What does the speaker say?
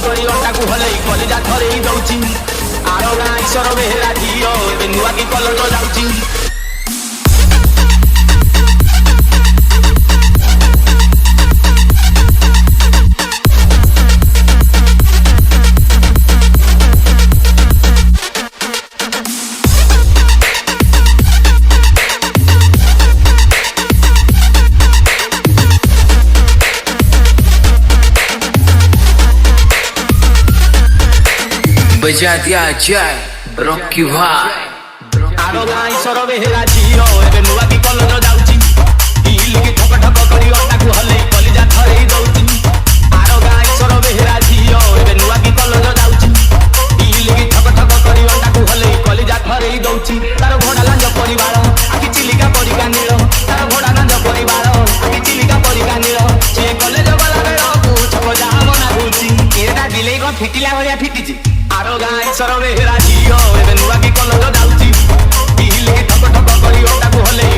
କରି ଅଣ୍ଟାକୁ ହଲେଇ କଲିଜା ଥରେଇ ଦଉଛି। ଆର ଗାଁ ଈଶ୍ୱର ବେହେରା ଝିଅ ଏବେ ନୂଆ କି କଲର ଯାଉଛି। बजा दिया जाए रॉकी भाई। आर गाँ ईश्वर बेहेरा झियो एबे नुआ की कलर जाउची। हिल के ठक ठक करी अटाकू हलेई कलिजा थरेई दउची। आर गाँ ईश्वर बेहेरा झियो एबे नुआ की कलर जाउची। हिल के ठक ठक करी अटाकू हलेई कलिजा थरेई दउची। तार घोड़ा लांज परिवार आखि चिलिका परिका नीळ। तार घोड़ा लांज परिवार आखि चिलिका परिका नीळ। से कॉलेज वाला बेळकू छप जा बना घुची। एटा बिलेई को फिटिला भलिया फिटिची। आर गाँ ईश्वर बेहेरा झियो एबे नुआ की कलर जाउची। हिल के ठक ठक करी अटाकू हलेई